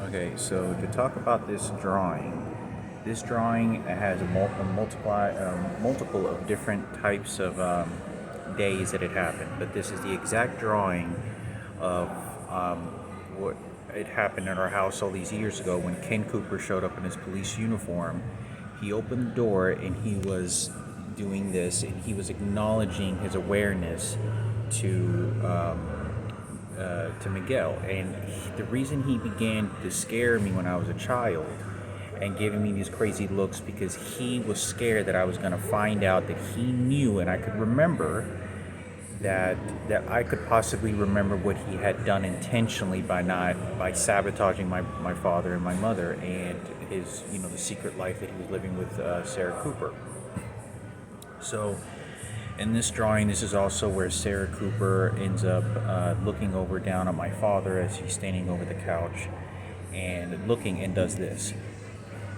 Okay, so to talk about this drawing has multiple of different types of days that it happened, but this is the exact drawing of um, what it happened at our house all these years ago when Ken Cooper showed up in his police uniform. He opened the door and he was doing this, and he was acknowledging his awareness to to Miguel. And the reason he began to scare me when I was a child and giving me these crazy looks because he was scared that I was going to find out that he knew and I could remember that I could possibly remember what he had done intentionally by sabotaging my father and my mother and his the secret life that he was living with Sarah Cooper. So in this drawing, this is also where Sarah Cooper ends up looking over down at my father as he's standing over the couch and looking and does this,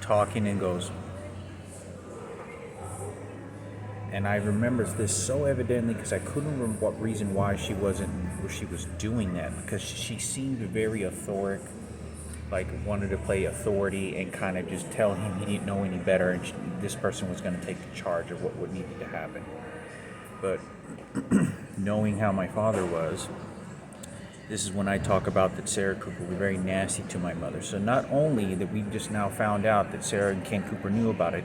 talking and goes. And I remember this so evidently because I couldn't remember what reason why she was doing that, because she seemed very authoric, like wanted to play authority and kind of just tell him he didn't know any better and this person was going to take the charge of what needed to happen. But knowing how my father was, this is when I talk about that Sarah Cooper was very nasty to my mother. So not only that we just now found out that Sarah and Ken Cooper knew about it,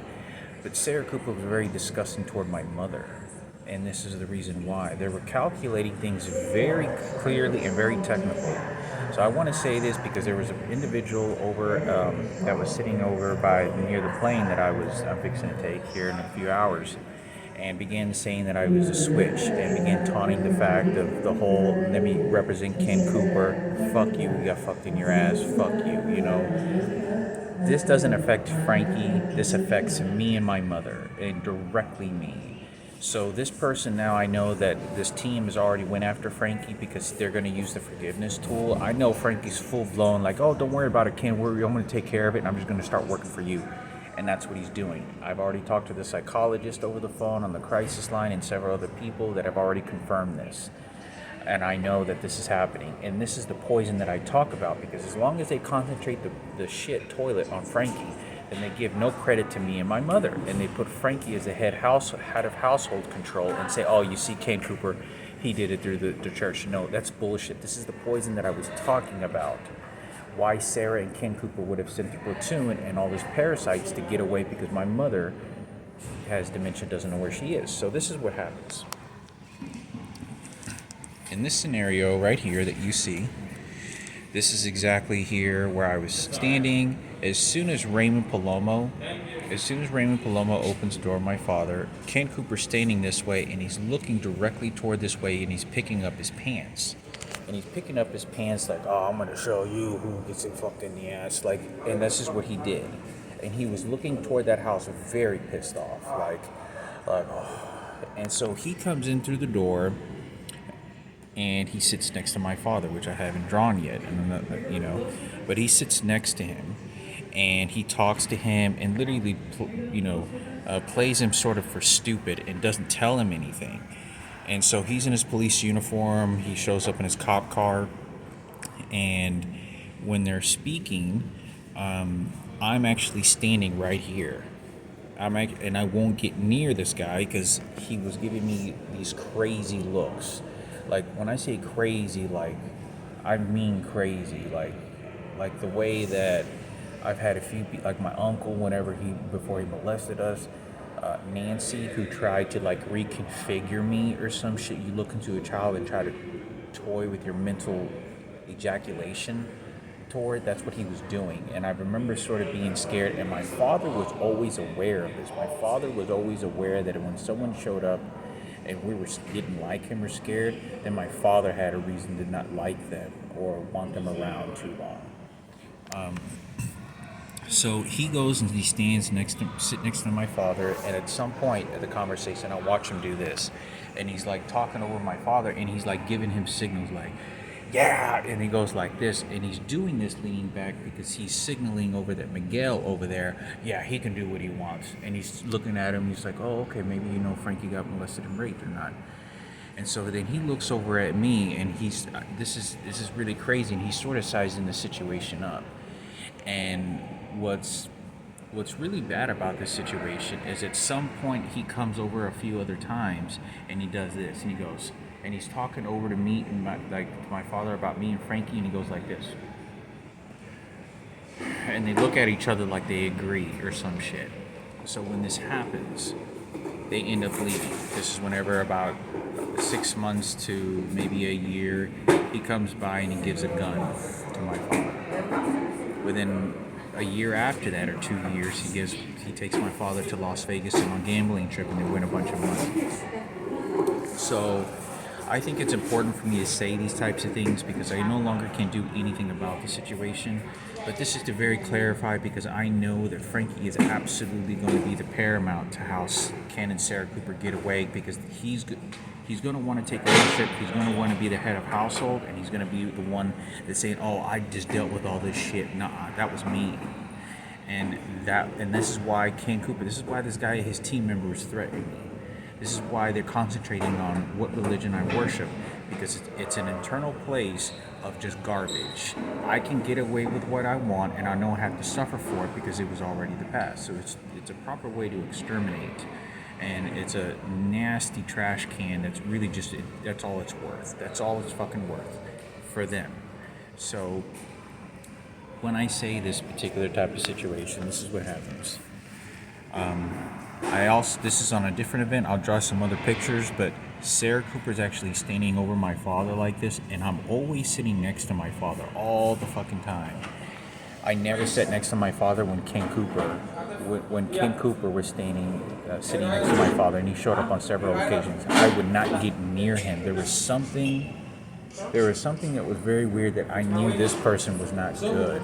but Sarah Cooper was very disgusting toward my mother. And this is the reason why. They were calculating things very clearly and very technically. So I want to say this because there was an individual over that was sitting over by near the plane that I'm fixing to take here in a few hours, and began saying that I was a switch and began taunting the fact of the whole, let me represent Ken Cooper, fuck you got fucked in your ass, fuck you, This doesn't affect Frankie, this affects me and my mother, and directly me. So this person now, I know that this team has already went after Frankie because they're going to use the forgiveness tool. I know Frankie's full blown like, oh, don't worry about it, Ken, I'm going to take care of it and I'm just going to start working for you. And that's what he's doing. I've already talked to the psychologist over the phone on the crisis line and several other people that have already confirmed this. And I know that this is happening. And this is the poison that I talk about, because as long as they concentrate the shit toilet on Frankie, then they give no credit to me and my mother. And they put Frankie as the head of household control and say, oh, you see, Ken Cooper, he did it through the church. No, that's bullshit. This is the poison that I was talking about. Why Sarah and Ken Cooper would have sent the platoon and all these parasites to get away because my mother has dementia, doesn't know where she is. So this is what happens. In this scenario right here that you see, this is exactly here where I was standing. As soon as Raymond Palomo opens the door of my father, Ken Cooper's standing this way and he's looking directly toward this way and he's picking up his pants. And he's picking up his pants like, oh, I'm going to show you who gets it fucked in the ass. Like, and this is what he did. And he was looking toward that house very pissed off. Like, oh. And so he comes in through the door and he sits next to my father, which I haven't drawn yet. And but he sits next to him and he talks to him and literally, plays him sort of for stupid and doesn't tell him anything. And so he's in his police uniform, he shows up in his cop car, and when they're speaking, I'm actually standing right here. And I won't get near this guy because he was giving me these crazy looks. Like, when I say crazy, like, I mean crazy. Like the way that I've had a few people, like my uncle, before he molested us, Nancy, who tried to like reconfigure me or some shit. You look into a child and try to toy with your mental ejaculation toward. That's what he was doing. And I remember sort of being scared, and my father was always aware of this. My father was always aware that when someone showed up and didn't like him or scared, then my father had a reason to not like them or want them around too long. So he goes and he stands sit next to my father, and at some point in the conversation, I'll watch him do this, and he's like talking over my father, and he's like giving him signals like, yeah, and he goes like this, and he's doing this leaning back because he's signaling over that Miguel over there, yeah, he can do what he wants, and he's looking at him, he's like, oh, okay, maybe Frankie got molested and raped or not. And so then he looks over at me, and this is really crazy, and he's sort of sizing the situation up. And what's really bad about this situation is at some point he comes over a few other times and he does this and he goes and he's talking over to me and to my father about me and Frankie, and he goes like this, and they look at each other like they agree or some shit. So when this happens, they end up leaving. This is whenever about 6 months to maybe a year, he comes by and he gives a gun to my father. Within a year after that, or 2 years, he takes my father to Las Vegas on a gambling trip, and they win a bunch of money. So I think it's important for me to say these types of things because I no longer can do anything about the situation. But this is to very clarify, because I know that Frankie is absolutely going to be the paramount to how Ken and Sarah Cooper get away, because he's going to want to take ownership. He's going to want to be the head of household, and he's going to be the one that's saying, "Oh, I just dealt with all this shit. Nah, that was me." And this is why Ken Cooper. This is why this guy, his team members, threatened me. This is why they're concentrating on what religion I worship, because it's an internal place of just garbage. I can get away with what I want, and I don't have to suffer for it because it was already the past. So it's a proper way to exterminate, and it's a nasty trash can that's really just that's all it's worth. That's all it's fucking worth for them. So when I say this particular type of situation, this is what happens. This is on a different event. I'll draw some other pictures, but Sarah Cooper's actually standing over my father like this, and I'm always sitting next to my father all the fucking time. I never sat next to my father when Ken Cooper was sitting next to my father, and he showed up on several occasions. I would not get near him. There was something that was very weird, that I knew this person was not good.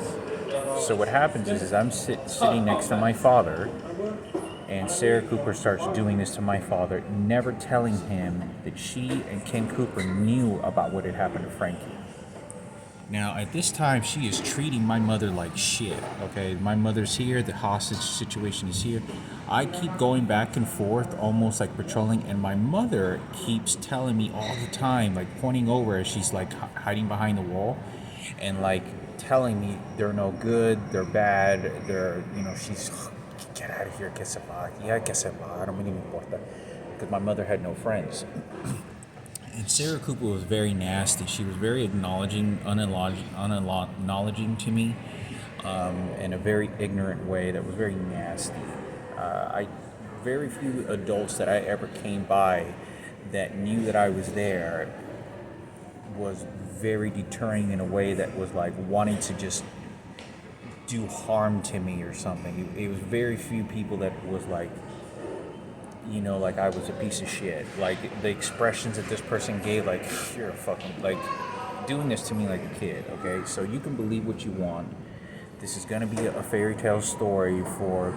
So what happens is I'm sitting next to my father, and Sarah Cooper starts doing this to my father, never telling him that she and Ken Cooper knew about what had happened to Frankie. Now, at this time, she is treating my mother like shit, okay? My mother's here, the hostage situation is here. I keep going back and forth, almost like patrolling, and my mother keeps telling me all the time, like pointing over as she's like hiding behind the wall, and like telling me they're no good, they're bad, she's... Get out of here, que se va. Yeah, que se va. I don't really importa. Because my mother had no friends. And Sarah Cooper was very nasty. She was very acknowledging to me in a very ignorant way that was very nasty. Very few adults that I ever came by that knew that I was there was very deterring in a way that was like wanting to just do harm to me or something. It was very few people that was like, like I was a piece of shit. Like the expressions that this person gave, like, you're a fucking, like, doing this to me like a kid, okay? So you can believe what you want. This is going to be a fairy tale story for,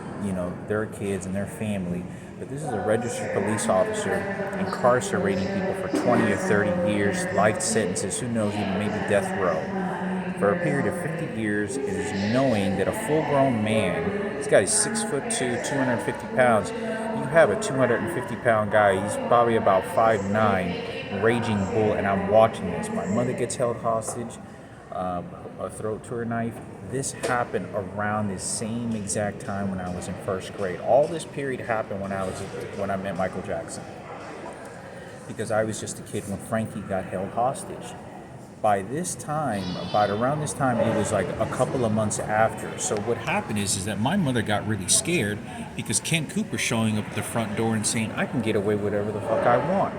their kids and their family. But this is a registered police officer incarcerating people for 20 or 30 years, life sentences, who knows, even maybe death row. For a period of 50 years, it is knowing that a full-grown man, this guy is 6'2", 250 pounds. You have a 250-pound guy, he's probably about 5'9", raging bull, and I'm watching this. My mother gets held hostage, a throat to her knife. This happened around the same exact time when I was in first grade. All this period happened when I met Michael Jackson, because I was just a kid when Frankie got held hostage. By around this time, it was like a couple of months after. So what happened is that my mother got really scared because Ken Cooper showing up at the front door and saying, I can get away with whatever the fuck I want.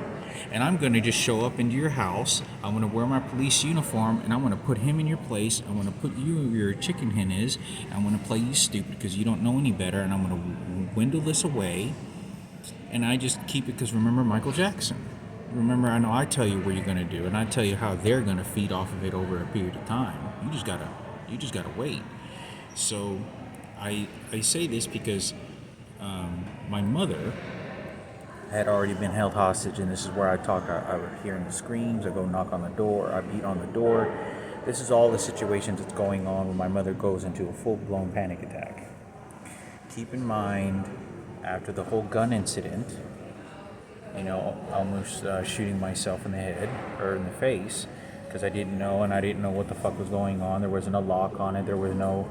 And I'm going to just show up into your house. I'm going to wear my police uniform, and I'm going to put him in your place. I'm going to put you where your chicken hen is. I'm going to play you stupid because you don't know any better, and I'm going to dwindle this away. And I just keep it because, remember, Michael Jackson. Remember, I know I tell you what you're going to do, and I tell you how they're going to feed off of it over a period of time. You just gotta wait. So I say this because my mother had already been held hostage, and this is where I talk. I was hearing the screams. I go knock on the door. I beat on the door. This is all the situations that's going on when my mother goes into a full-blown panic attack. Keep in mind, after the whole gun incident, almost shooting myself in the head or in the face because I didn't know what the fuck was going on. There wasn't a lock on it. There was no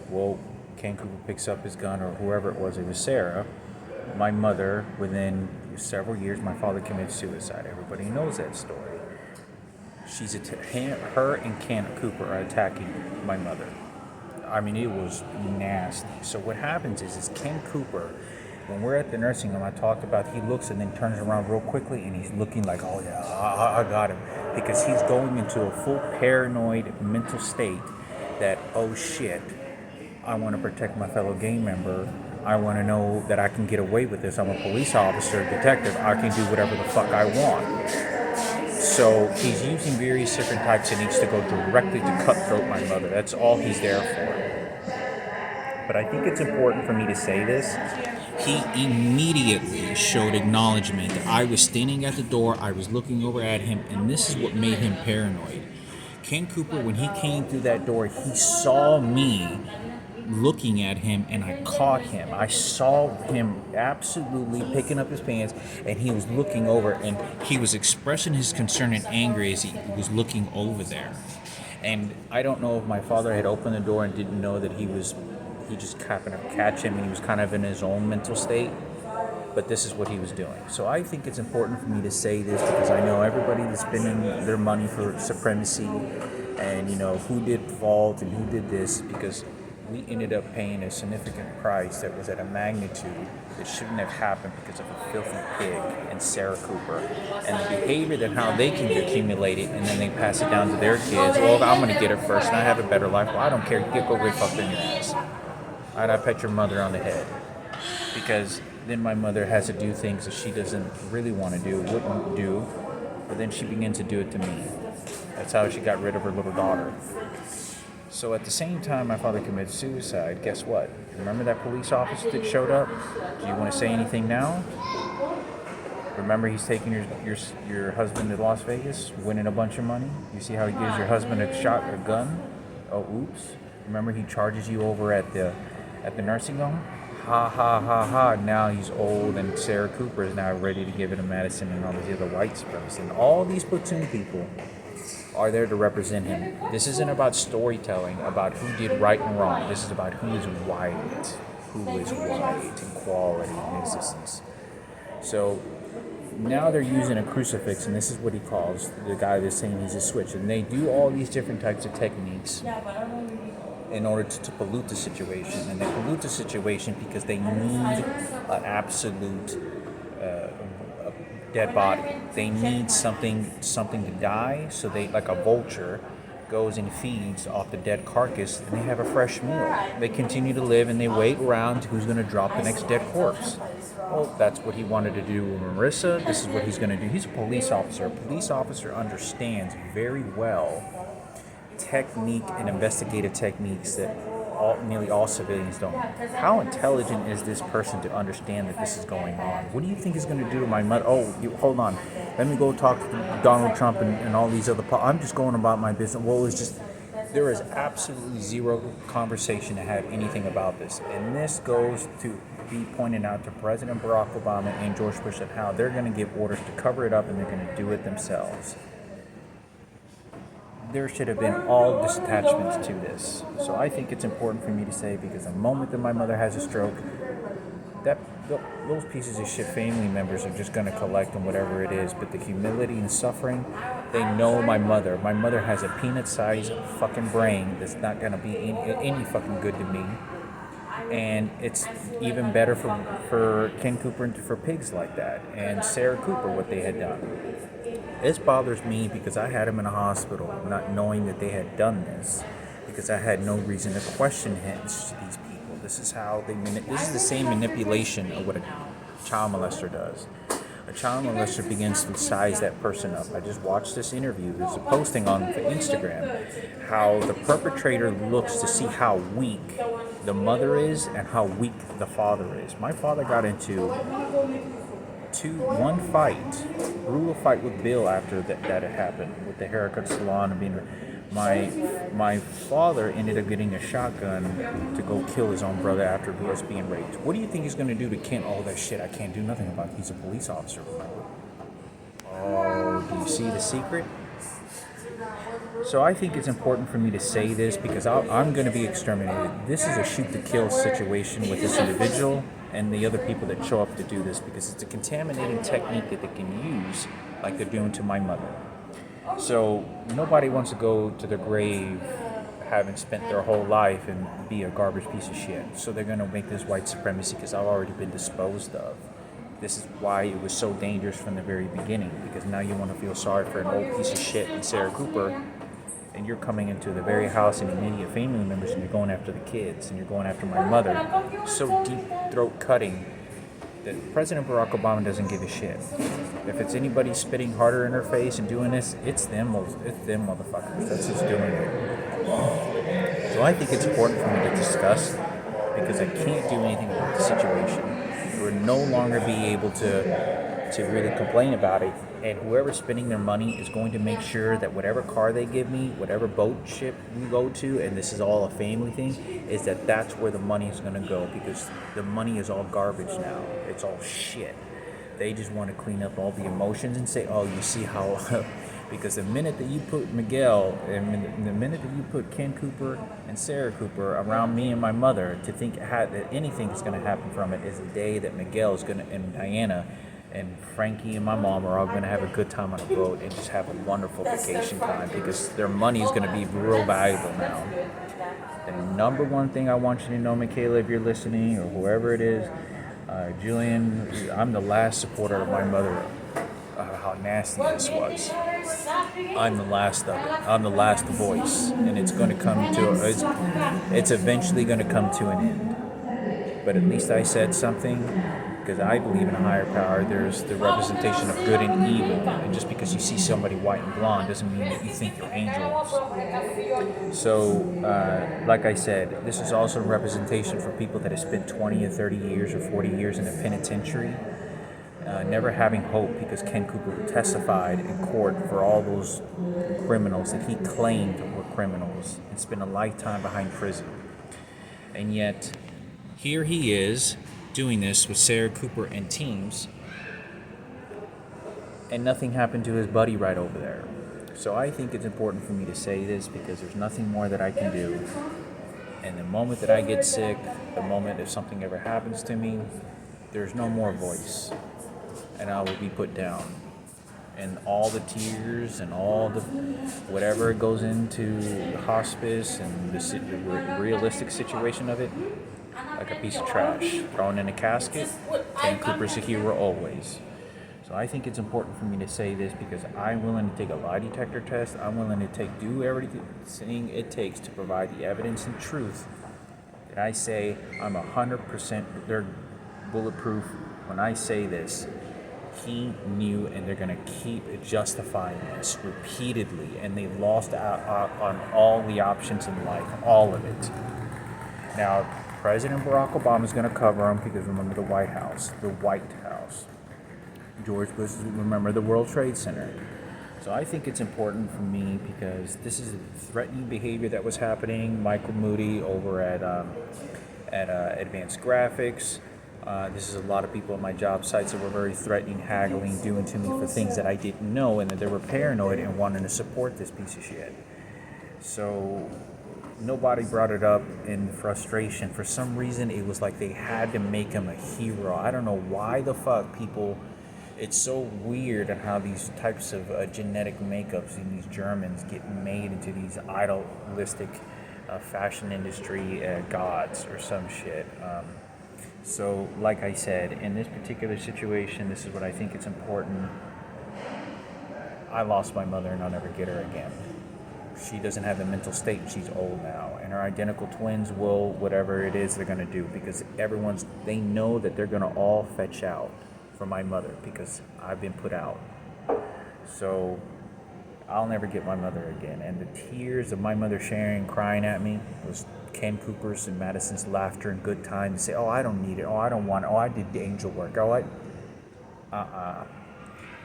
Well, Ken Cooper picks up his gun, or whoever it was Sarah. My mother, within several years, my father committed suicide. Everybody knows that story. Her and Ken Cooper are attacking my mother. I mean, it was nasty. So what happens is Ken Cooper, when we're at the nursing home, I talked about, he looks and then turns around real quickly, and he's looking like, oh yeah, I got him. Because he's going into a full paranoid mental state that, oh shit, I want to protect my fellow gang member. I want to know that I can get away with this. I'm a police officer, detective. I can do whatever the fuck I want. So he's using various different types of techniques to go directly to cutthroat my mother. That's all he's there for. But I think it's important for me to say this. He immediately showed acknowledgement. I was standing at the door, I was looking over at him, and this is what made him paranoid. Ken Cooper, when he came through that door, he saw me looking at him, and I caught him. I saw him absolutely picking up his pants, and he was looking over, and he was expressing his concern and anger as he was looking over there. And I don't know if my father had opened the door and didn't know that he just happened to catch him, and he was kind of in his own mental state. But this is what he was doing. So I think it's important for me to say this, because I know everybody that's spending their money for supremacy, and who did fault and who did this, because we ended up paying a significant price that was at a magnitude that shouldn't have happened because of a filthy pig and Sarah Cooper, and the behavior that how they can accumulate it, and then they pass it down to their kids. Well, I'm going to get it first and I have a better life. Well, I don't care. You go get fucked in your ass. I'd pet your mother on the head, because then my mother has to do things that she doesn't really want to do, wouldn't do, but then she begins to do it to me. That's how she got rid of her little daughter. So at the same time my father committed suicide, guess what? Remember that police officer that showed up? Do you want to say anything now? Remember he's taking your husband to Las Vegas, winning a bunch of money? You see how he gives your husband a gun? Oh, oops. Remember he charges you over at the nursing home? Ha ha ha ha. Now he's old, and Sarah Cooper is now ready to give it to Madison and all these other white supremacists. And all these platoon people are there to represent him. This isn't about storytelling about who did right and wrong. This is about who is white in quality and existence. So now they're using a crucifix, and this is what he calls the guy that's saying he's a switch. And they do all these different types of techniques in order to pollute the situation. And they pollute the situation because they need an absolute dead body. They need something to die, so they, like a vulture, goes and feeds off the dead carcass, and they have a fresh meal. They continue to live, and they wait around to who's going to drop the next dead corpse. Well, that's what he wanted to do with Marissa. This is what he's going to do. He's a police officer. A police officer understands very well technique and investigative techniques that nearly all civilians don't. How intelligent is this person to understand that this is going on? What do you think is going to do to my mother? Hold on. Let me go talk to Donald Trump and all these other... I'm just going about my business. Well, it's just... There is absolutely zero conversation to have anything about this. And this goes to be pointed out to President Barack Obama and George Bush and how they're going to give orders to cover it up, and they're going to do it themselves. There should have been all disattachments to this. So I think it's important for me to say, because the moment that my mother has a stroke, those pieces of shit family members are just going to collect on whatever it is. But the humility and suffering, they know my mother. My mother has a peanut-sized fucking brain that's not going to be any fucking good to me. And it's even better for Ken Cooper and for pigs like that. And Sarah Cooper, what they had done. This bothers me because I had him in a hospital, not knowing that they had done this, because I had no reason to question these people. This is how this is the same manipulation of what a child molester does. A child molester begins to size that person up. I just watched this interview. There's a posting on Instagram how the perpetrator looks to see how weak the mother is and how weak the father is. My father got into one brutal fight with Bill after that had happened with the haircut salon and being. My father ended up getting a shotgun to go kill his own brother after he was being raped. What do you think he's going to do to Kent? All that shit I can't do nothing about. He's a police officer, remember? Oh, do you see the secret? So I think it's important for me to say this because I'm going to be exterminated. This is a shoot-to-kill situation with this individual and the other people that show up to do this because it's a contaminating technique that they can use like they're doing to my mother. So nobody wants to go to their grave having spent their whole life and be a garbage piece of shit. So they're going to make this white supremacy because I've already been disposed of. This is why it was so dangerous from the very beginning, because now you want to feel sorry for an old piece of shit like Sarah Cooper, and you're coming into the very house and immediate family members, and you're going after the kids, and you're going after my mother. So deep throat cutting that President Barack Obama doesn't give a shit. If it's anybody spitting harder in her face and doing this, it's them motherfuckers. That's who's doing it. So I think it's important for me to discuss because I can't do anything about the situation. We will no longer be able to really complain about it. And whoever's spending their money is going to make sure that whatever car they give me, whatever boat ship we go to, and this is all a family thing, is that's where the money is going to go, because the money is all garbage now. It's all shit. They just want to clean up all the emotions and say, oh, you see how... because the minute that you put Miguel, and the minute that you put Ken Cooper and Sarah Cooper around me and my mother, to think that anything is going to happen from it is the day that Miguel is going to, and Diana and Frankie and my mom are all going to have a good time on a boat and just have a wonderful vacation time, because their money is going to be real valuable now. The number one thing I want you to know, Michaela, if you're listening, or whoever it is, Julian, I'm the last supporter of my mother. How nasty this was. I'm the last of it. I'm the last voice, and it's going to come to. It's eventually going to come to an end. But at least I said something, because I believe in a higher power. There's the representation of good and evil, and just because you see somebody white and blonde doesn't mean that you think you're angels. So, like I said, this is also a representation for people that have spent 20 or 30 years or 40 years in a penitentiary. Never having hope, because Ken Cooper testified in court for all those criminals that he claimed were criminals and spent a lifetime behind prison. And yet, here he is doing this with Sarah Cooper and teams, and nothing happened to his buddy right over there. So I think it's important for me to say this, because there's nothing more that I can do. And the moment that I get sick, the moment if something ever happens to me, there's no more voice. And I will be put down. And all the tears and all the whatever goes into the hospice and the realistic situation of it, like a piece of trash thrown in a casket. Ken Cooper's a hero always. So I think it's important for me to say this, because I'm willing to take a lie detector test. I'm willing to do everything it takes to provide the evidence and truth. And I say I'm 100% they're bulletproof when I say this. He knew, and they're going to keep justifying this repeatedly, and they lost out on all the options in life, all of it. Now, President Barack Obama is going to cover him, because remember the White House. George Bush, remember the World Trade Center. So I think it's important for me, because this is threatening behavior that was happening. Michael Moody over at Advanced Graphics. This is a lot of people at my job sites that were very threatening, haggling, doing to me for things that I didn't know, and that they were paranoid and wanting to support this piece of shit. So nobody brought it up in frustration. For some reason, it was like they had to make him a hero. I don't know why the fuck people... It's so weird on how these types of genetic makeups in these Germans get made into these idealistic fashion industry gods or some shit. So, like I said, in this particular situation, this is what I think it's important. I lost my mother, and I'll never get her again. She doesn't have the mental state. She's old now. And her identical twins will, whatever it is they're going to do, because they know that they're going to all fetch out for my mother, because I've been put out. So, I'll never get my mother again. And the tears of my mother sharing, crying at me, was Ken Cooper's and Madison's laughter and good time to say, oh, I don't need it. Oh, I don't want it. Oh, I did the angel work. Oh,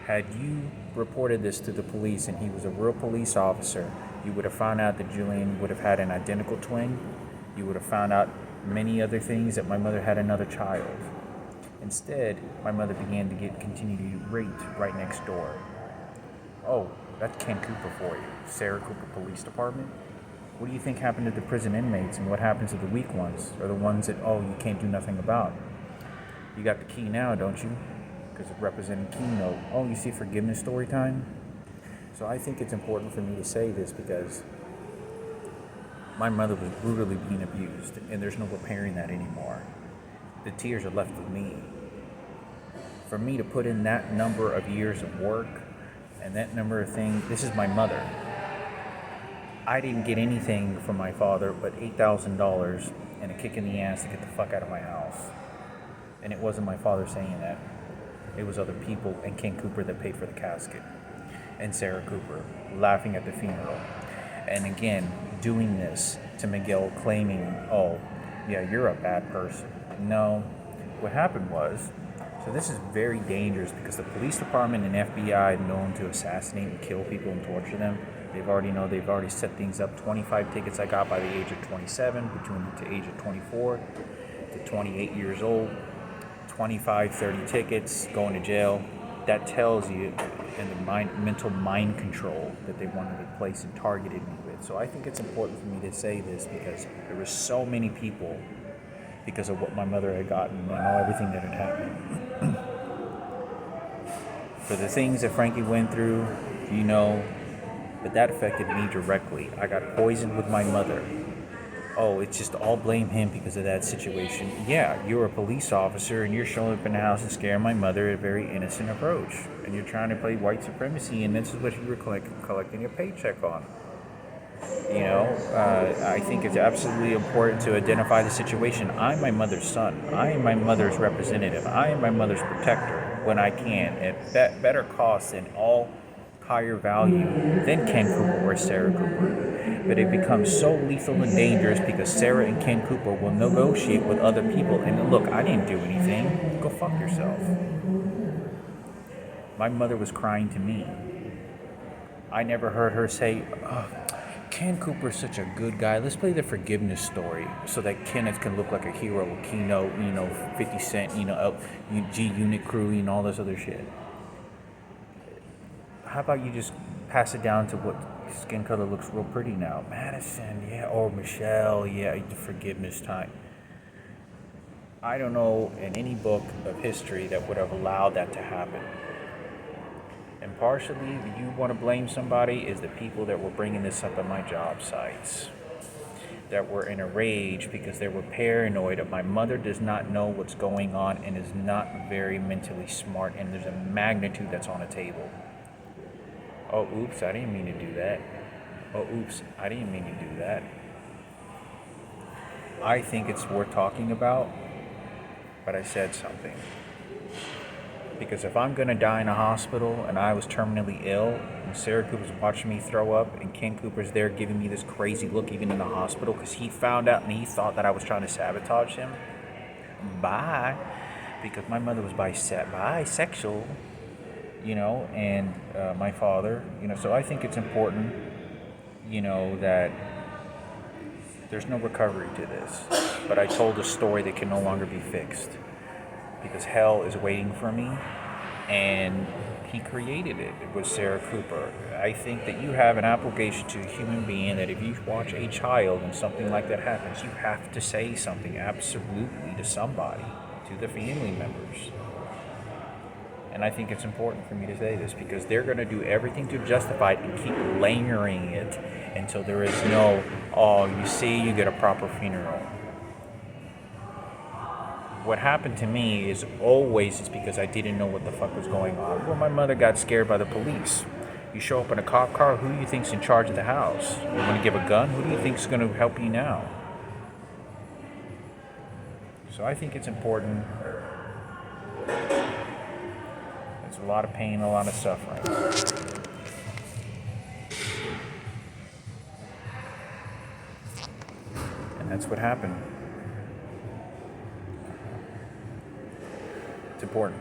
Had you reported this to the police and he was a real police officer, you would have found out that Julian would have had an identical twin. You would have found out many other things, that my mother had another child. Instead, my mother began to continue to get raped right next door. Oh, That's Ken Cooper for you. Sarah Cooper Police Department. What do you think happened to the prison inmates, and what happens to the weak ones, or the ones that, oh, you can't do nothing about? You got the key now, don't you? Because it's representing Keynote. Oh, you see forgiveness story time? So I think it's important for me to say this because my mother was brutally being abused, and there's no repairing that anymore. The tears are left with me. For me to put in that number of years of work and that number of things, this is my mother. I didn't get anything from my father but $8,000 and a kick in the ass to get the fuck out of my house. And it wasn't my father saying that. It was other people and Ken Cooper that paid for the casket. And Sarah Cooper laughing at the funeral. And again, doing this to Miguel claiming, oh, yeah, you're a bad person. No, what happened was, so this is very dangerous because the police department and FBI are known to assassinate and kill people and torture them. They've already set things up. 25 tickets I got by the age of 27, between the age of 24 to 28 years old. 25, 30 tickets, going to jail. That tells you, and the mental mind control that they wanted to place and targeted me with. So I think it's important for me to say this because there were so many people, because of what my mother had gotten and all everything that had happened. For the things that Frankie went through, but that affected me directly. I got poisoned with my mother. Oh, it's just all blame him because of that situation. Yeah, you're a police officer and you're showing up in the house and scaring my mother, a very innocent approach. And you're trying to play white supremacy, and this is what you were collecting a paycheck on. I think it's absolutely important to identify the situation. I'm my mother's son. I am my mother's representative. I am my mother's protector when I can, at better cost and all higher value than Ken Cooper or Sarah Cooper. But it becomes so lethal and dangerous because Sarah and Ken Cooper will negotiate with other people. And look, I didn't do anything. Go fuck yourself. My mother was crying to me. I never heard her say, oh, Ken Cooper's such a good guy. Let's play the forgiveness story so that Kenneth can look like a hero with Keynote, 50 Cent, G Unit Crew, and all this other shit. How about you just pass it down to what skin color looks real pretty now? Madison, yeah, or Michelle, yeah, the forgiveness time. I don't know in any book of history that would have allowed that to happen. And partially, you want to blame somebody is the people that were bringing this up at my job sites, that were in a rage because they were paranoid of my mother does not know what's going on and is not very mentally smart, and there's a magnitude that's on a table. Oh, oops, I didn't mean to do that. Oh, oops, I didn't mean to do that. I think it's worth talking about, but I said something. Because if I'm going to die in a hospital and I was terminally ill, and Sarah Cooper's watching me throw up, and Ken Cooper's there giving me this crazy look even in the hospital because he found out and he thought that I was trying to sabotage him, bye. Because my mother was bisexual, and my father, so I think it's important, that there's no recovery to this. But I told a story that can no longer be fixed because hell is waiting for me, and he created it. It was Sarah Cooper. I think that you have an obligation to a human being that if you watch a child and something like that happens, you have to say something absolutely to somebody, to the family members. And I think it's important for me to say this because they're going to do everything to justify it and keep layering it until there is no, oh, you get a proper funeral. What happened to me is because I didn't know what the fuck was going on. Well, my mother got scared by the police. You show up in a cop car, who do you think's in charge of the house? You want to give a gun? Who do you think's going to help you now? So I think it's important. There's a lot of pain, a lot of suffering. And that's what happened. It's important.